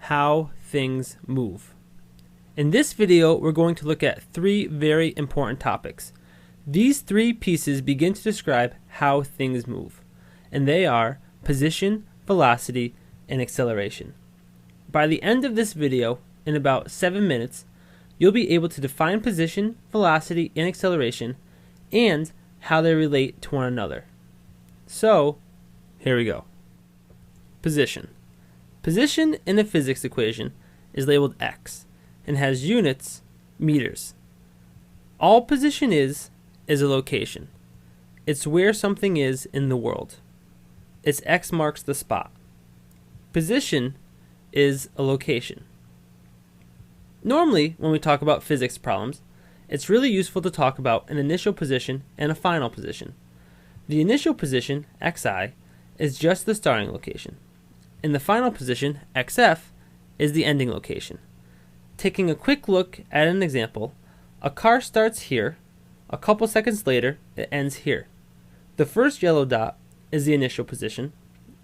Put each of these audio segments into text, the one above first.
how things move. In this video, we're going to look at three very important topics. These three pieces begin to describe how things move, and they are position, velocity, and acceleration. By the end of this video, in about 7 minutes, you'll be able to define position, velocity, and acceleration, and how they relate to one another. So, here we go. Position. Position in a physics equation is labeled x and has units, meters. All position is a location. It's where something is in the world. Its x marks the spot. Position is a location. Normally, when we talk about physics problems, it's really useful to talk about an initial position and a final position. The initial position, xi, is just the starting location, and the final position, xf, is the ending location. Taking a quick look at an example, a car starts here, a couple seconds later it ends here. The first yellow dot is the initial position,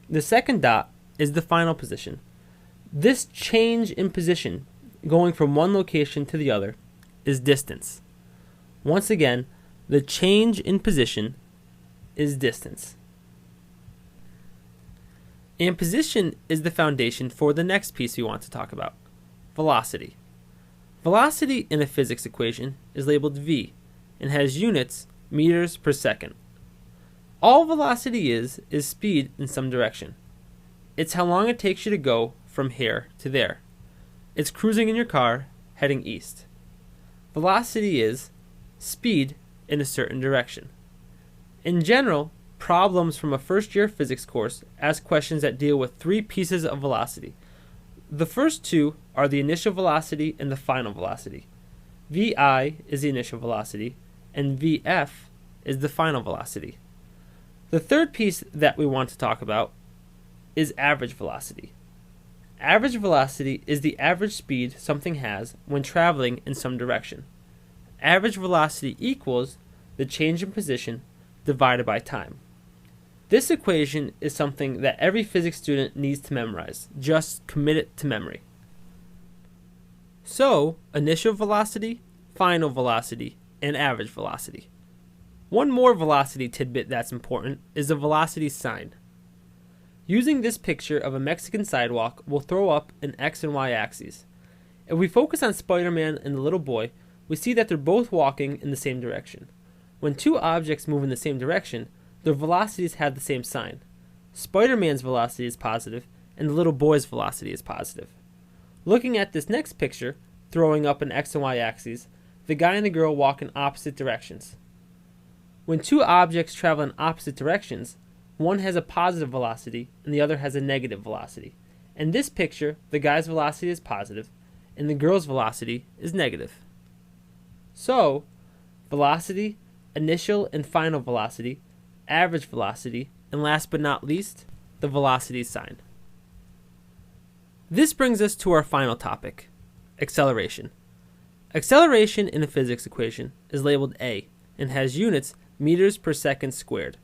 the second dot is the final position. This change in position, going from one location to the other, is distance. Once again, the change in position is distance. And position is the foundation for the next piece we want to talk about, velocity. Velocity in a physics equation is labeled v and has units, meters per second. All velocity is speed in some direction. It's how long it takes you to go from here to there. It's cruising in your car heading east. Velocity is speed in a certain direction. In general, problems from a first-year physics course ask questions that deal with three pieces of velocity. The first two are the initial velocity and the final velocity. Vi is the initial velocity, and Vf is the final velocity. The third piece that we want to talk about is average velocity. Average velocity is the average speed something has when traveling in some direction. Average velocity equals the change in position divided by time. This equation is something that every physics student needs to memorize. Just commit it to memory. So, initial velocity, final velocity, and average velocity. One more velocity tidbit that's important is the velocity sign. Using this picture of a Mexican sidewalk, we'll throw up an x and y axes. If we focus on Spider-Man and the little boy, we see that they're both walking in the same direction. When two objects move in the same direction, their velocities have the same sign. Spider-Man's velocity is positive, and the little boy's velocity is positive. Looking at this next picture, throwing up an x and y axes, the guy and the girl walk in opposite directions. When two objects travel in opposite directions, one has a positive velocity and the other has a negative velocity. In this picture, the guy's velocity is positive and the girl's velocity is negative. So, velocity, initial and final velocity, average velocity, and last but not least, the velocity sign. This brings us to our final topic, acceleration. Acceleration in a physics equation is labeled a and has units meters per second squared.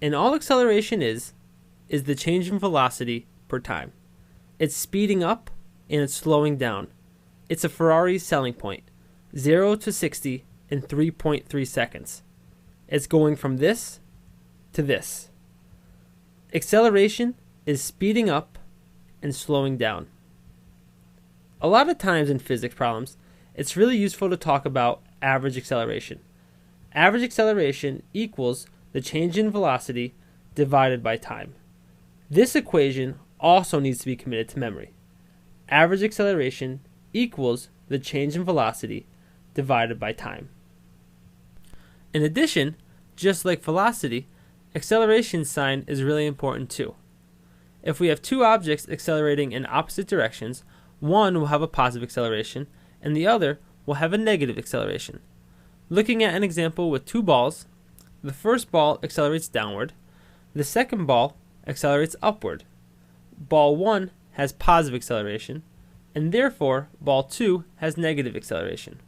And all acceleration is the change in velocity per time. It's speeding up and it's slowing down. It's a Ferrari selling point, 0 to 60 in 3.3 seconds. It's going from this to this. Acceleration is speeding up and slowing down. A lot of times in physics problems, it's really useful to talk about average acceleration. Average acceleration equals the change in velocity divided by time. This equation also needs to be committed to memory. Average acceleration equals the change in velocity divided by time. In addition, just like velocity, acceleration sign is really important too. If we have two objects accelerating in opposite directions, one will have a positive acceleration and the other will have a negative acceleration. Looking at an example with two balls, the first ball accelerates downward, the second ball accelerates upward. Ball 1 has positive acceleration, and therefore ball 2 has negative acceleration.